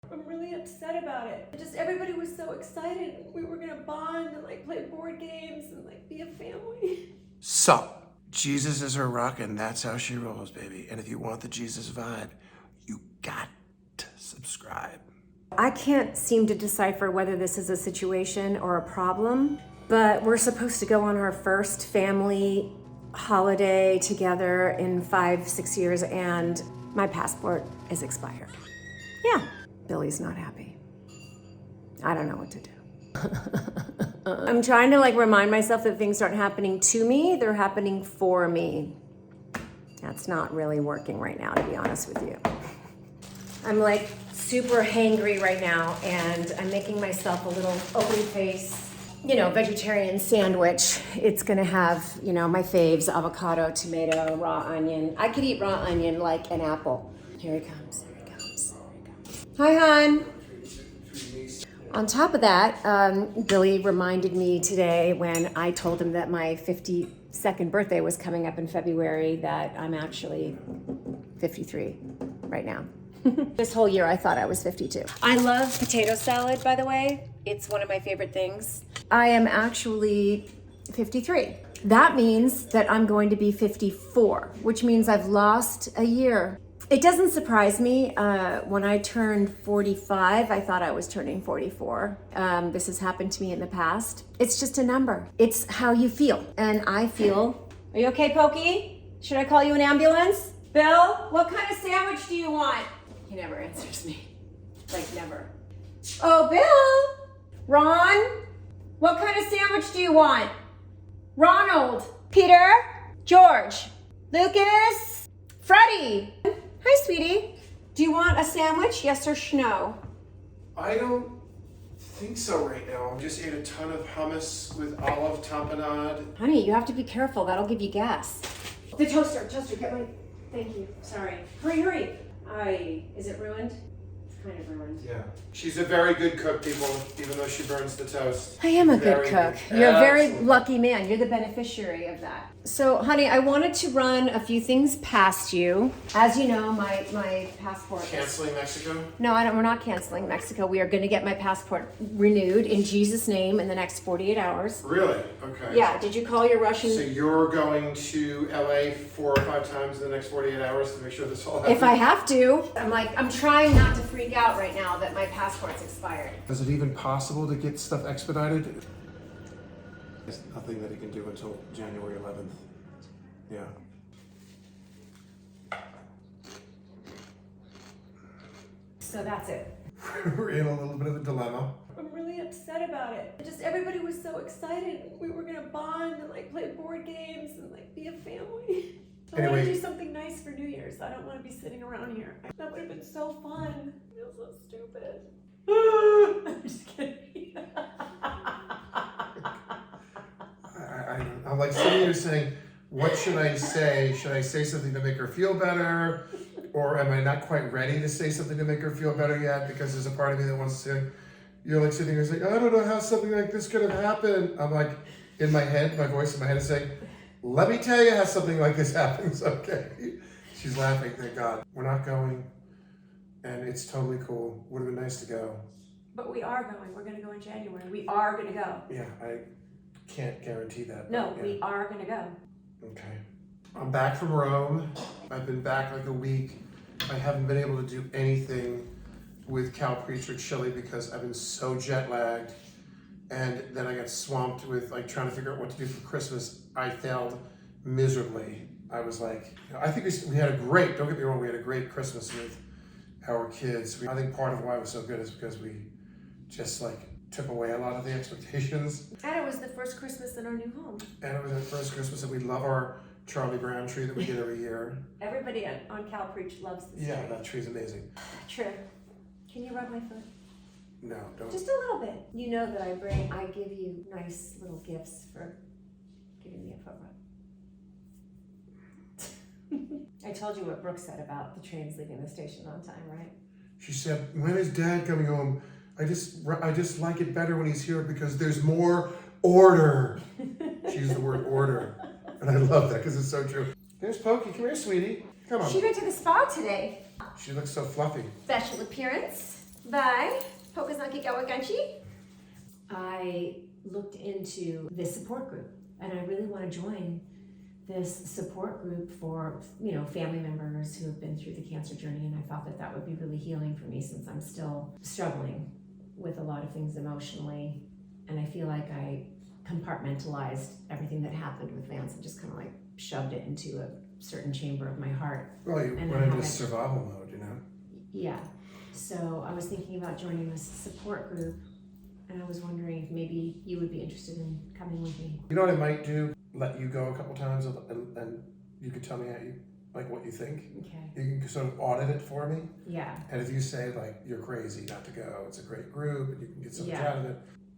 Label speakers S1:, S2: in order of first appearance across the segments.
S1: I'm really upset about it. Just everybody was so excited. We were gonna bond and like play board games and like be a family.
S2: So, Jesus is her rock and that's how she rolls, baby. And if you want the Jesus vibe, you got to subscribe.
S3: I can't seem to decipher whether this is a situation or a problem, but we're supposed to go on our first family holiday together in 5-6 years and my passport is expired. Yeah, Billy's not happy. I don't know what to do. I'm trying to like remind myself that things aren't happening to me, they're happening for me. That's not really working right now, to be honest with you. I'm like super hangry right now and I'm making myself a little open face, vegetarian sandwich. It's gonna have, my faves, avocado, tomato, raw onion. I could eat raw onion like an apple. Here he comes, here he comes, here he comes. Hi, hon. On top of that, Billy reminded me today when I told him that my 52nd birthday was coming up in February that I'm actually 53 right now. This whole year I thought I was 52. I love potato salad, by the way. It's one of my favorite things. I am actually 53. That means that I'm going to be 54, which means I've lost a year. It doesn't surprise me. When I turned 45, I thought I was turning 44. This has happened to me in the past. It's just a number. It's how you feel. And I feel, are you okay, Pokey? Should I call you an ambulance? Bill, what kind of sandwich do you want? He never answers me. Like, never. Oh, Bill! Ron? What kind of sandwich do you want? Ronald? Peter? George? Lucas? Freddie? Hi, sweetie. Do you want a sandwich? Yes or no?
S2: I don't think so right now. I just ate a ton of hummus with olive tapenade.
S3: Honey, you have to be careful. That'll give you gas. The toaster, get my... Thank you. Sorry. Hurry. Is it ruined? It's kind of ruined.
S2: Yeah. She's a very good cook, people, even though she burns the toast.
S3: I am a good
S2: Very
S3: cook.
S2: good.
S3: You're a very
S2: Absolutely.
S3: lucky man. You're the beneficiary of that. So, honey, I wanted to run a few things past you. As you know, my passport.
S2: Canceling Mexico?
S3: No, we're not canceling Mexico. We are going to get my passport renewed in Jesus' name in the next 48 hours.
S2: Really? Okay.
S3: Yeah. Did you call your Russian?
S2: So you're going to LA 4 or 5 times in the next 48 hours to make sure this all happens?
S3: If I have to. I'm trying not to freak out right now that my passport's expired.
S2: Is it even possible to get stuff expedited? There's nothing that he can do until January 11th. Yeah.
S3: So that's it.
S2: We're in a little bit of a dilemma.
S1: I'm really upset about it. Just everybody was so excited. We were gonna bond and like play board games and like be a family. I want
S2: Anyway.
S1: to do something nice for New Year's. I don't want to be sitting around here. That would have been so fun. I feel so stupid. I'm just kidding.
S2: I'm like sitting here saying, what should I say? Should I say something to make her feel better? Or am I not quite ready to say something to make her feel better yet? Because there's a part of me that wants to say, you're like sitting here saying, I don't know how something like this could have happened. I'm like, in my head, my voice in my head is saying, let me tell you how something like this happens, okay? She's laughing, thank God. We're not going, and it's totally cool. Would have been nice to go.
S1: But we are going. We're going to go in January. We are going to go.
S2: Yeah, I can't guarantee that.
S1: No,
S2: but yeah.
S1: we are going to go.
S2: Okay. I'm back from Rome. I've been back like a week. I haven't been able to do anything with calpreach or chili because I've been so jet lagged. And then I got swamped with like trying to figure out what to do for Christmas. I failed miserably. I was like, I think we had a great, don't get me wrong, we had a great Christmas with our kids. I think part of why it was so good is because we just like took away a lot of the expectations.
S1: And it was the first Christmas in our new home.
S2: And it was our first Christmas, and we love our Charlie Brown tree that we get every year.
S1: Everybody on calpreach loves this
S2: Yeah,
S1: tree.
S2: that tree's amazing.
S1: True. Can you rub my foot?
S2: No, don't.
S1: Just a little bit. You know that I give you nice little gifts for giving me a foot rub. I told you what Brooke said about the trains leaving the station on time, right?
S2: She said, when is Dad coming home? I just like it better when he's here because there's more order. She used the word order. And I love that because it's so true. There's Pokey. Come here, sweetie. Come on.
S3: She went to the spa today.
S2: She looks so fluffy.
S3: Special appearance. Bye. Pokozaki Gawaganchi. I looked into this support group, and I really want to join this support group for, you know, family members who have been through the cancer journey, and I thought that that would be really healing for me since I'm still struggling with a lot of things emotionally, and I feel like I compartmentalized everything that happened with Vance and just kind of like shoved it into a certain chamber of my heart.
S2: Well, you
S3: And
S2: went
S3: I
S2: into
S3: haven't-
S2: survival mode, you know?
S3: Yeah, so I was thinking about joining this support group, and I was wondering if maybe you would be interested in coming with me.
S2: You know what I might do? Let you go a couple times and you could tell me how you, like what you think.
S3: Okay.
S2: You can sort of audit it for me.
S3: Yeah.
S2: And if you say like, you're crazy not to go, it's a great group and you can get so much
S3: Yeah.
S2: out of it.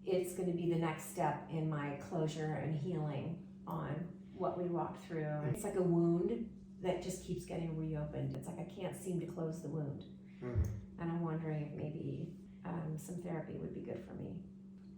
S3: It's going to be the next step in my closure and healing on what we walked through. It's like a wound that just keeps getting reopened. It's like I can't seem to close the wound.
S2: Mm-hmm.
S3: And I'm wondering if maybe some therapy would be good for me.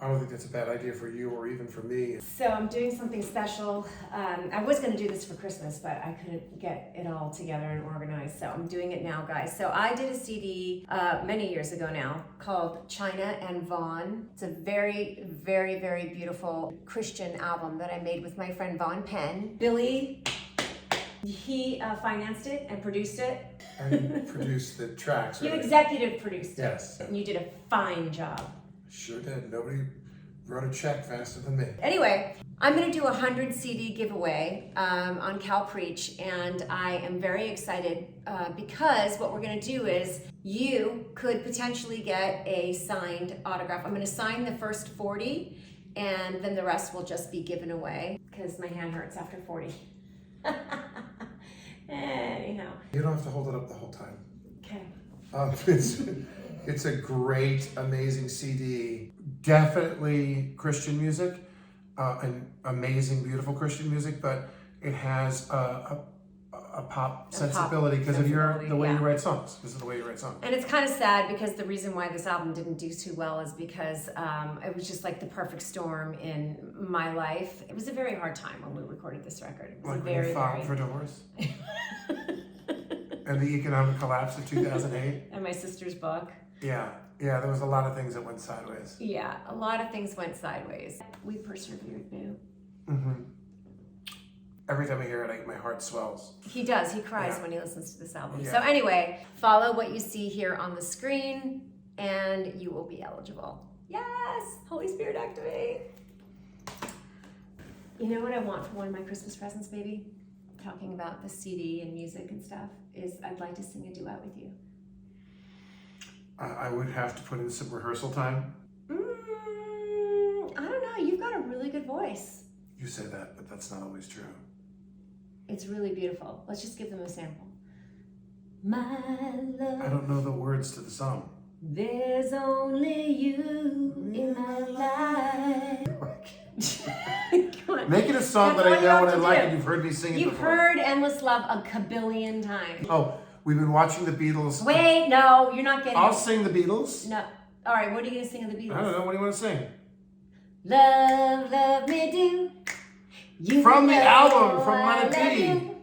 S2: I don't think that's a bad idea for you or even for me.
S3: So I'm doing something special. I was going to do this for Christmas, but I couldn't get it all together and organized. So I'm doing it now, guys. So I did a CD many years ago now called Chynna and Vaughn. It's a very, very, very beautiful Christian album that I made with my friend Vaughn Penn. Billy, he financed it and produced it.
S2: And produce the tracks,
S3: You
S2: right?
S3: executive produced it.
S2: Yes.
S3: And you did a fine job.
S2: Sure did. Nobody wrote a check faster than me.
S3: Anyway, I'm going to do a 100 CD giveaway on calpreach, and I am very excited because what we're going to do is you could potentially get a signed autograph. I'm going to sign the first 40, and then the rest will just be given away because my hand hurts after 40. Anyhow.
S2: You don't have to hold it up the whole time.
S3: Okay.
S2: It's a great, amazing CD. Definitely Christian music, and amazing, beautiful Christian music, but it has a pop sensibility because of the way you write songs. Because of the way you write songs.
S3: And it's kind of sad because the reason why this album didn't do too well is because it was just like the perfect storm in my life. It was a very hard time when we recorded this record. It was
S2: Like
S3: a
S2: when
S3: very,
S2: you filed
S3: very...
S2: for divorce. And the economic collapse of 2008.
S3: And my sister's book.
S2: Yeah, there was a lot of things that went sideways.
S3: Yeah, a lot of things went sideways. We persevered, boo.
S2: Mm-hmm. Every time I hear it, my heart swells.
S3: He does. He cries when he listens to this album.
S2: Yeah.
S3: So anyway, follow what you see here on the screen and you will be eligible. Yes! Holy Spirit activate! You know what I want for one of my Christmas presents, baby? Talking about the CD and music and stuff, is I'd like to sing a duet with you.
S2: I would have to put in some rehearsal time.
S3: I don't know. You've got a really good voice.
S2: You say that, but that's not always true.
S3: It's really beautiful. Let's just give them a sample. My love.
S2: I don't know the words to the song.
S3: There's only you in my life. Come on.
S2: Make it a song
S3: That's
S2: that I
S3: what you
S2: know
S3: have
S2: and I
S3: to
S2: like
S3: do.
S2: and you've heard me sing it
S3: You've
S2: before.
S3: heard Endless Love a kabillion times.
S2: Oh, we've been watching the Beatles.
S3: Wait, no, you're not getting
S2: I'll
S3: it.
S2: sing the Beatles.
S3: No. All right, what are you going to sing of the Beatles?
S2: I don't know. What do you want to sing?
S3: Love, love me do. You
S2: From the
S3: know
S2: album, from
S3: I
S2: Let It
S3: love
S2: Be.
S3: you.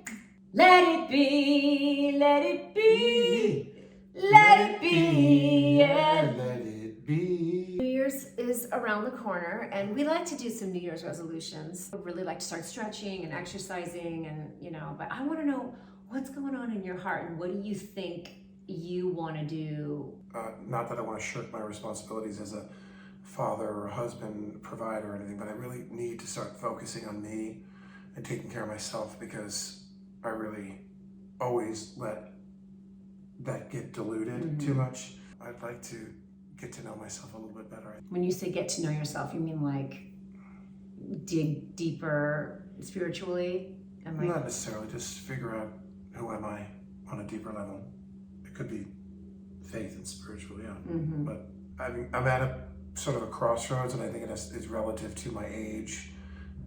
S3: Let it be, let it be, let it be, yeah.
S2: Let it be.
S3: New Year's is around the corner, and we like to do some New Year's resolutions. I really like to start stretching and exercising, and but I want to know what's going on in your heart, and what do you think you want to do?
S2: Not that I want to shirk my responsibilities as a father or a husband, provider or anything, but I really need to start focusing on me and taking care of myself because I really always let that get diluted too much. I'd like to get to know myself a little bit better.
S3: When you say get to know yourself, you mean like dig deeper spiritually?
S2: Not necessarily, just figure out who am I on a deeper level. It could be faith and spiritual, yeah. But I'm at a sort of a crossroads, and I think it's relative to my age,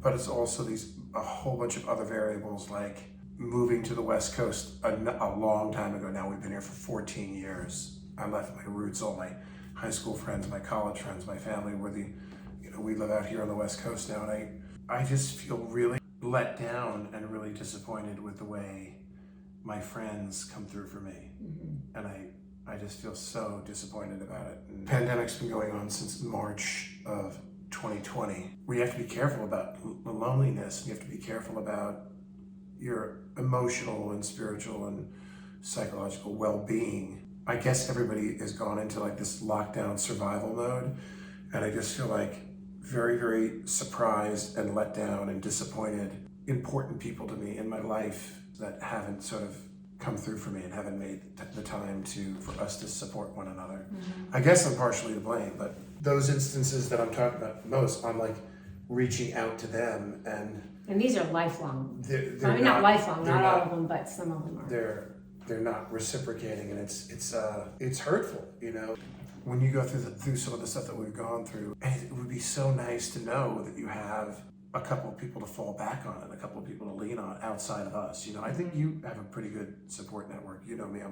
S2: but it's also a whole bunch of other variables, like moving to the West Coast a long time ago now. We've been here for 14 years. I left my roots, all my high school friends, my college friends, my family, we live out here on the West Coast now, and I just feel really let down and really disappointed with the way my friends come through for me. And I just feel so disappointed about it. And the pandemic's been going on since March of 2020. We have to be careful about the loneliness. You have to be careful about your emotional and spiritual and psychological well-being. I guess everybody has gone into like this lockdown survival mode, and I just feel like very, very surprised and let down and disappointed. Important people to me in my life that haven't sort of come through for me and haven't made the time for us to support one another. I guess I'm partially to blame, but those instances that I'm talking about most, I'm like reaching out to them,
S3: And these are lifelong.
S2: they're
S3: not lifelong, not all
S2: not-
S3: of them, but some of them are.
S2: they're not reciprocating, and it's hurtful, you know. When you go through some of the stuff that we've gone through, and it would be so nice to know that you have a couple of people to fall back on and a couple of people to lean on outside of us. You know, I think you have a pretty good support network. You know me,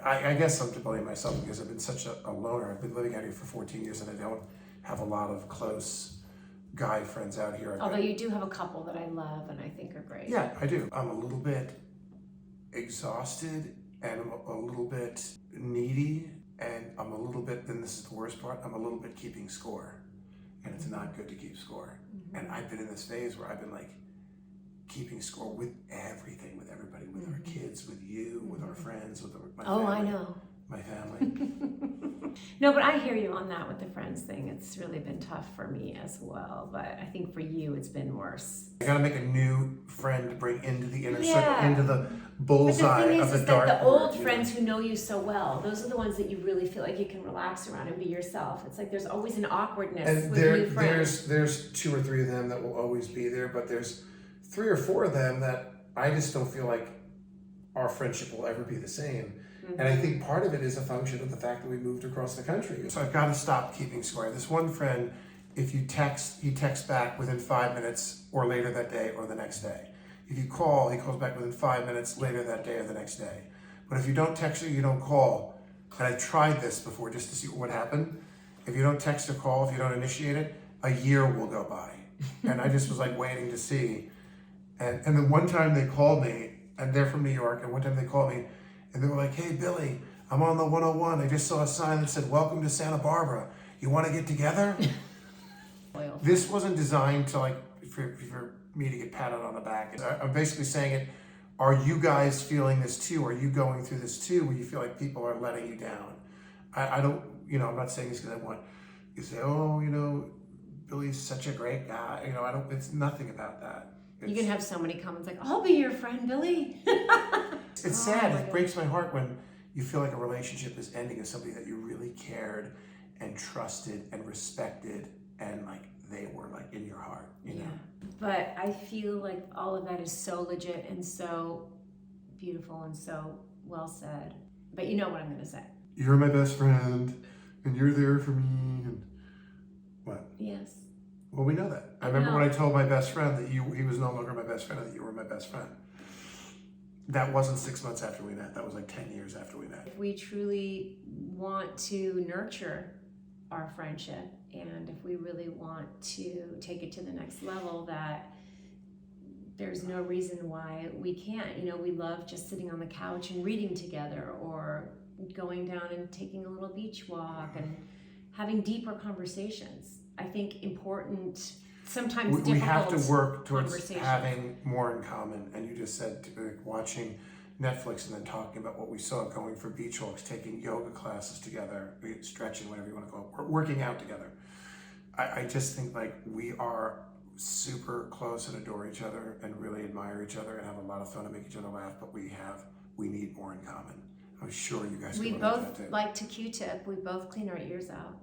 S2: I guess I'm to blame myself because I've been such a loner. I've been living out here for 14 years and I don't have a lot of close guy friends out here.
S3: Although you do have a couple that I love and I think are great.
S2: Yeah, I do. I'm a little bit exhausted and I'm a little bit needy, and I'm a little bit, then this is the worst part, I'm a little bit keeping score. And it's not good to keep score. And I've been in this phase where I've been like keeping score with everything, with everybody, with our kids, with you, with our friends, with my family.
S3: Oh, I know.
S2: My family.
S3: No, but I hear you on that with the friends thing. It's really been tough for me as well, but I think for you it's been worse.
S2: I gotta make a new friend to bring into the inner
S3: Yeah.
S2: circle, into the
S3: But the
S2: bullseye
S3: thing
S2: of
S3: is
S2: the
S3: that
S2: dark
S3: the old
S2: board, you know?
S3: friends who know you so well, those are the ones that you really feel like you can relax around and be yourself. It's like there's always an awkwardness
S2: And
S3: with new friends.
S2: there's 2 or 3 of them that will always be there, but there's 3 or 4 of them that I just don't feel like our friendship will ever be the same. And I think part of it is a function of the fact that we moved across the country. So I've got to stop keeping score. This one friend, if you text, he texts back within 5 minutes or later that day or the next day. If you call, he calls back within 5 minutes later that day or the next day. But if you don't text or you don't call, and I tried this before just to see what would happen. If you don't text or call, if you don't initiate it, a year will go by. And I just was like waiting to see. And then one time they called me, and they're from New York, and one time they called me, and they were like, "Hey, Billy, I'm on the 101. I just saw a sign that said, 'Welcome to Santa Barbara. You want to get together?'" This wasn't designed to like for me to get patted on the back. I'm basically saying it, are you guys feeling this too? Are you going through this too, where you feel like people are letting you down? I don't, you know, I'm not saying this because I want you to say, "Oh, you know, Billy's such a great guy." You know, it's nothing about that.
S3: You can have so many comments like, "I'll be your friend, Billy."
S2: It's sad. It breaks my heart when you feel like a relationship is ending with somebody that you really cared and trusted and respected, and like they were like in your heart, you know?
S3: But I feel like all of that is so legit and so beautiful and so well said. But you know what I'm going to say.
S2: You're my best friend, and you're there for me, and what?
S3: Yes.
S2: Well, we know that. I remember when I told my best friend that he was no longer my best friend, and that you were my best friend. That wasn't 6 months after we met. That was like 10 years after we met.
S3: If we truly want to nurture our friendship, and if we really want to take it to the next level, that there's no reason why we can't. You know, we love just sitting on the couch and reading together, or going down and taking a little beach walk and having deeper conversations. I think important, sometimes difficult
S2: we have to work towards
S3: conversations.
S2: having more in common. And you just said like, watching Netflix and then talking about what we saw, going for beach walks, taking yoga classes together, stretching, whatever you want to call it, working out together. I just think like we are super close and adore each other and really admire each other and have a lot of fun and make each other laugh, but we need more in common. I'm sure you guys
S3: We
S2: can relate to
S3: both
S2: that too.
S3: like to Q-tip. We both clean our ears out.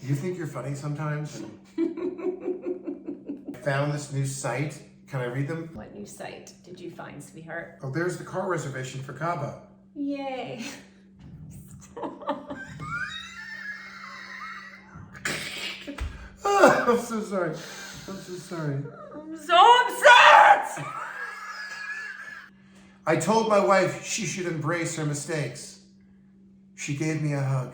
S2: You think you're funny sometimes? I found this new site. Can I read them?
S3: What new site did you find, sweetheart?
S2: Oh, there's the car reservation for Cabo.
S3: Yay.
S2: Oh, I'm so sorry. I'm so sorry.
S3: I'm so upset!
S2: I told my wife she should embrace her mistakes. She gave me a hug.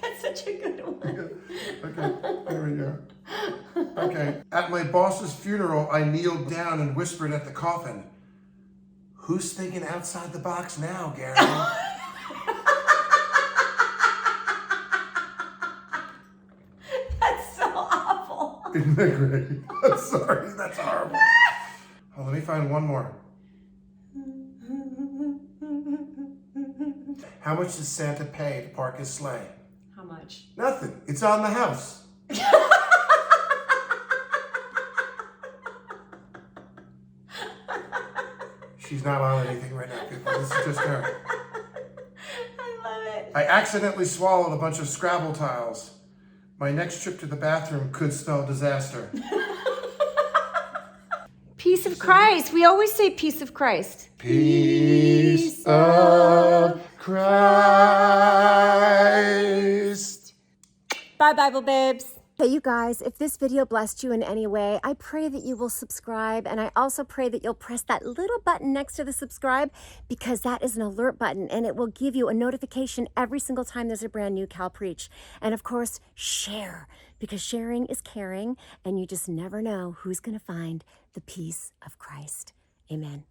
S3: That's such a good one.
S2: Okay, there we go. Okay. At my boss's funeral, I kneeled down and whispered at the coffin, "Who's thinking outside the box now, Gary?"
S1: That's so awful.
S2: Isn't that great? I'm sorry, that's horrible. Oh, let me find one more. How much does Santa pay to park his sleigh?
S1: How much?
S2: Nothing. It's on the house. She's not on anything right now, people. This is just her.
S1: I love it.
S2: I accidentally swallowed a bunch of Scrabble tiles. My next trip to the bathroom could spell disaster.
S3: Peace of Christ. We always say peace of Christ.
S2: Peace of Christ.
S3: Bye, Bible babes. Hey, you guys, if this video blessed you in any way, I pray that you will subscribe, and I also pray that you'll press that little button next to the subscribe, because that is an alert button, and it will give you a notification every single time there's a brand new Cal Preach. And of course, share, because sharing is caring, and you just never know who's going to find the peace of Christ. Amen.